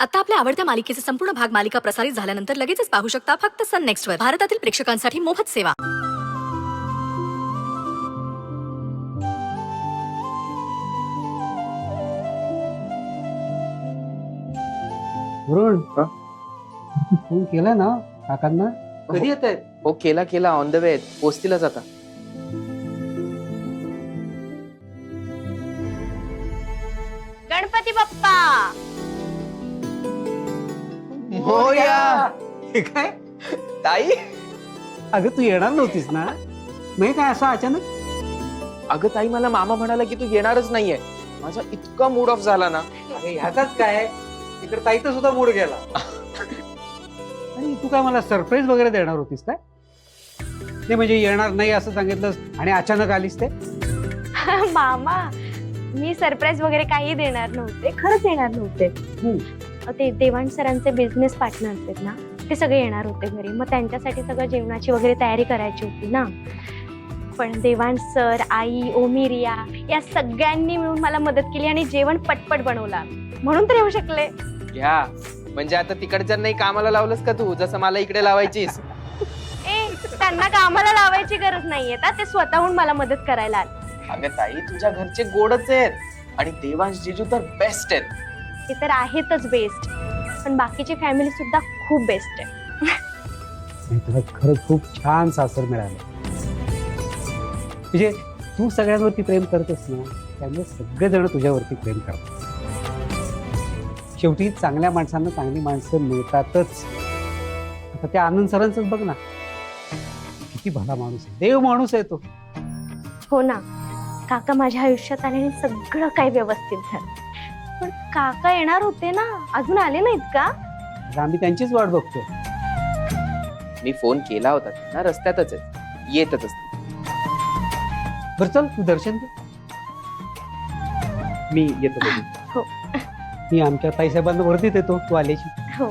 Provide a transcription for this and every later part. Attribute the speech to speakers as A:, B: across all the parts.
A: आता आपल्या आवडत्या मालिकेचे संपूर्ण भाग मालिका प्रसारित झाल्यानंतर लगेचच पाहू शकता फक्त सन नेक्स्ट वर. भारतातील प्रेक्षकांसाठी मोफत सेवा.
B: वरुण फोन केला ना काकांना?
C: कधी येत आहेत?
D: हो केला ऑन द वे पोचतीलच आता.
E: गणपती बाप्पा.
D: हो या.
B: हे काय?
D: ताई
B: अगं तू येणार नव्हतीस ना, मी काय असं अचानक?
D: अगं ताई मला मामा म्हणाला की तू येणारच नाहीये. माझा इतका मूड ऑफ झाला ना.
B: अरे ह्याचाच काय, तिकडे ताईचा सुद्धा मूड गेला. आणि तू काय मला सरप्राईज वगैरे देणार होतीस काय? ते म्हणजे येणार नाही असं सांगितलंस आणि अचानक आलीस ते?
E: मामा, मी सरप्राईज वगैरे काही देणार नव्हते, खरंच येणार नव्हते. ते देवांश सरांचे बिझनेस पार्टनर आहेत ना, ते सगळे येणार होते घरी. मग त्यांच्यासाठी सगळं जेवणाची वगैरे तयारी करायची होती ना. पण देवांश सर, आई, ओमी, रिया या सगळ्यांनी मिळून मला मदत केली आणि जेवण पटपट बनवला, म्हणून तर येऊ शकले.
D: घ्या म्हणजे आता तिकडच्यांनाही कामाला लावलंस का तू, जसं मला इकडे लावायचीस?
E: त्यांना कामाला लावायची गरज नाहीये, ते स्वतःहून मला मदत करायला आले.
D: अगं ताई तुझ्या घरचे गोडच आहेत आणि देवांश जिजू तर बेस्ट आहेत.
E: ते तर आहेतच बेस्ट, पण बाकीची फॅमिली सुद्धा खूप बेस्ट आहे.
B: तुला खरंच खूप छान सासर मिळालं. म्हणजे तू सगळ्यांवरती प्रेम करतेस ना, त्यामुळे सगळेजण तुझ्यावरती प्रेम करतात. शेवटी चांगल्या माणसांना चांगली माणसं मिळतातच. आता त्या आनंद सरांचंच बघ ना, किती भला माणूस आहे, देव माणूस आहे तो.
E: हो ना, काका माझ्या आयुष्यात आले आणि सगळं काही व्यवस्थित झालं. पण काका येणार होते ना, अजून आले नाहीत का?
B: आता आम्ही त्यांचीच वाट बघतोय.
D: मी फोन केला होता त्यांना, रस्त्यातच आहे, येतच असते.
B: बरं चल तू दर्शन घे, मी येतो कधी.
E: हो.
B: मी आमच्या ताईसाहेबांना वरतीच येतो तू आल्याची.
E: हो.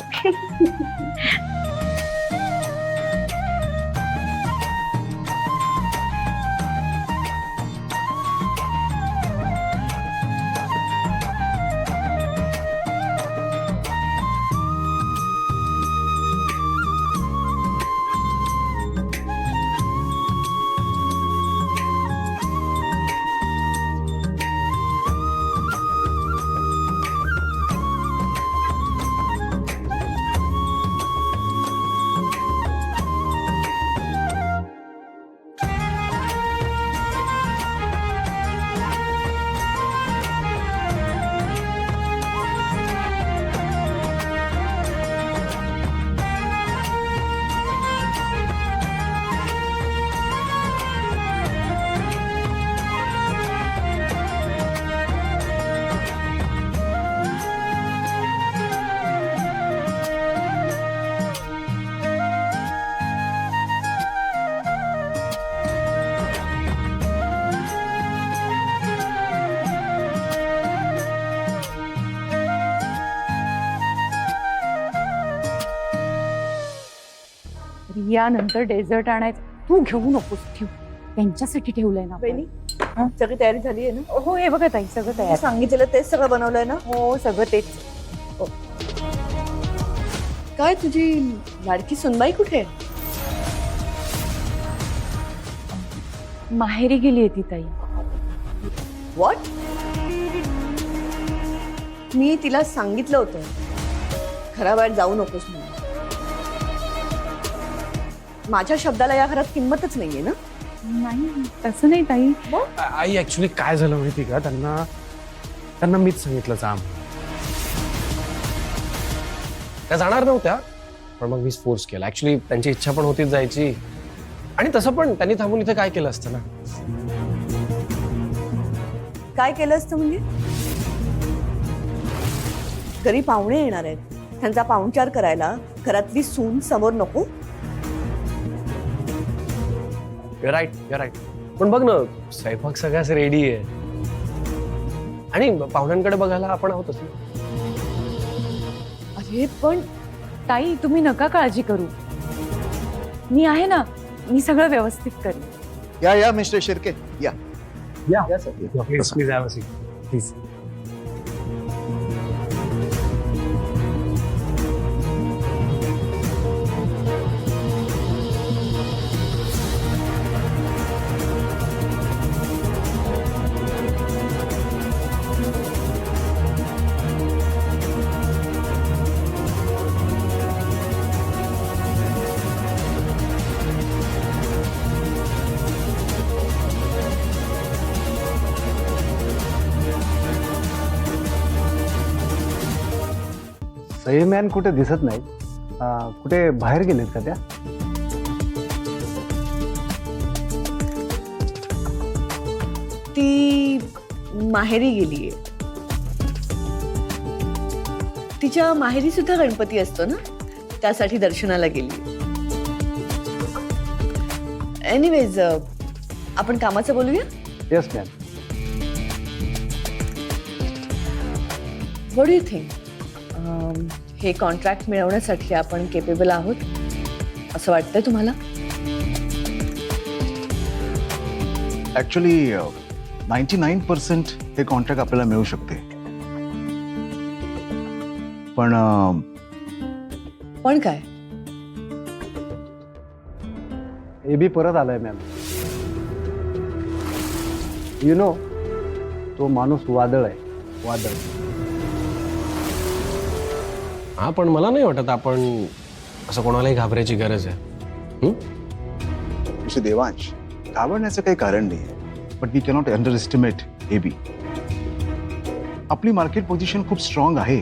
F: यानंतर डेझर्ट आणायचं तू घेऊ नकोस, ठेव, त्यांच्यासाठी ठेवलंय ना
G: बहिणी, सगळी तयारी झाली आहे ना?
F: हो हे बघा ताई, सगळं
G: तू
F: तयार.
G: सांगितलेलं तेच सगळं बनवलंय ना?
F: हो सगळं तेच.
G: काय तुझी लाडकी सुनबाई कुठे आहे?
F: माहेरी गेली ती ताई.
G: व्हॉट? मी तिला सांगितलं होतं खरा बाहेर जाऊ नकोस म्हणून. माझ्या शब्दाला या घरात किंमतच नाहीये ना?
F: नाही तसं नाही ताई.
H: आई ऍक्च्युली काय झालं माहिती का, त्यांना मीच सांगितलं जा म्हणून. त्या जाणार नव्हत्या, पण मग मीच फोर्स केला. ऍक्च्युली त्यांची इच्छा पण होतीच जायची, आणि तसं पण त्यांनी थांबून इथे काय केलं असतं ना.
G: काय केलं असतं म्हणजे? घरी पाहुणे येणार आहेत, त्यांचा पाहुणचार करायला घरातली सून समोर नको?
H: You're right. पण बघ ना, स्वयंपाक सगळ्याच रेडी आहे आणि पाहुण्यांकडे बघायला आपण आहोतच ना.
G: अरे पण
F: ताई तुम्ही नका काळजी करू, मी आहे ना, मी सगळं व्यवस्थित करेन.
I: या मिस्टर शिर्के या.
H: Please have a seat. Please.
B: Sai man कुठे दिसत नाही. कुठे बाहेर गेलेत का त्या?
G: ती माहेरी गेलीये. तिच्या माहेरी सुद्धा गणपती असतो ना, त्यासाठी दर्शनाला गेली. एनिवेज आपण कामाचं बोलूया.
B: Yes ma'am.
G: What do you think? हे कॉन्ट्रॅक्ट मिळवण्यासाठी आपण केपेबल आहोत असं वाटतंय तुम्हाला?
I: ऍक्च्युली 99% हे कॉन्ट्रॅक्ट आपल्याला मिळू शकते.
G: पण काय?
B: एबी परत आलाय मॅम. यु नो, तो माणूस वादळ आहे, वादळ.
H: हा, पण मला नाही वाटत आपण असं कोणालाही घाबरायची गरज आहे.
I: मिस्टर देवांश, घाबरण्याचं काही कारण नाही, but we cannot underestimate AB. आपली मार्केट पोझिशन खूप स्ट्रॉंग आहे,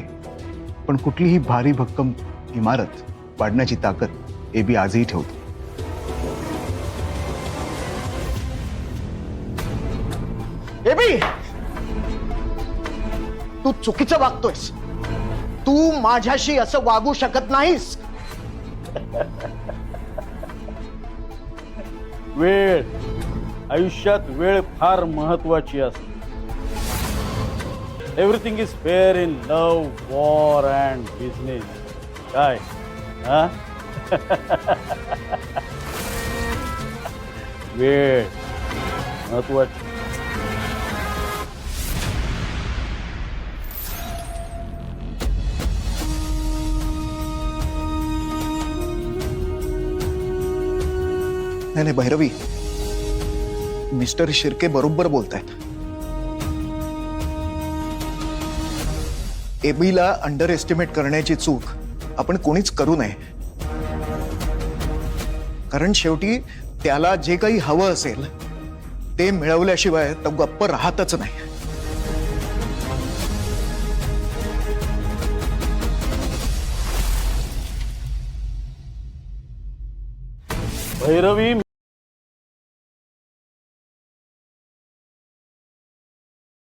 I: पण कुठलीही भारी भक्कम इमारत वाढण्याची ताकद एबी आजही ठेवतो. एबी, तू चुकीचं वागतोयस. तू माझ्याशी असं वागू शकत नाहीस.
C: वेळ, आयुष्यात वेळ फार महत्वाची असते. Everything is fair in love, war and business. काय हा? वेळ महत्वाची.
I: नाही भैरवी, मिस्टर शिर्के बरोबर बोलतायत. एबीला अंडर एस्टिमेट करण्याची चूक आपण कोणीच करू नये. कारण शेवटी त्याला जे काही हवं असेल ते मिळवल्याशिवाय तो गप्प राहतच नाही.
C: भैरवी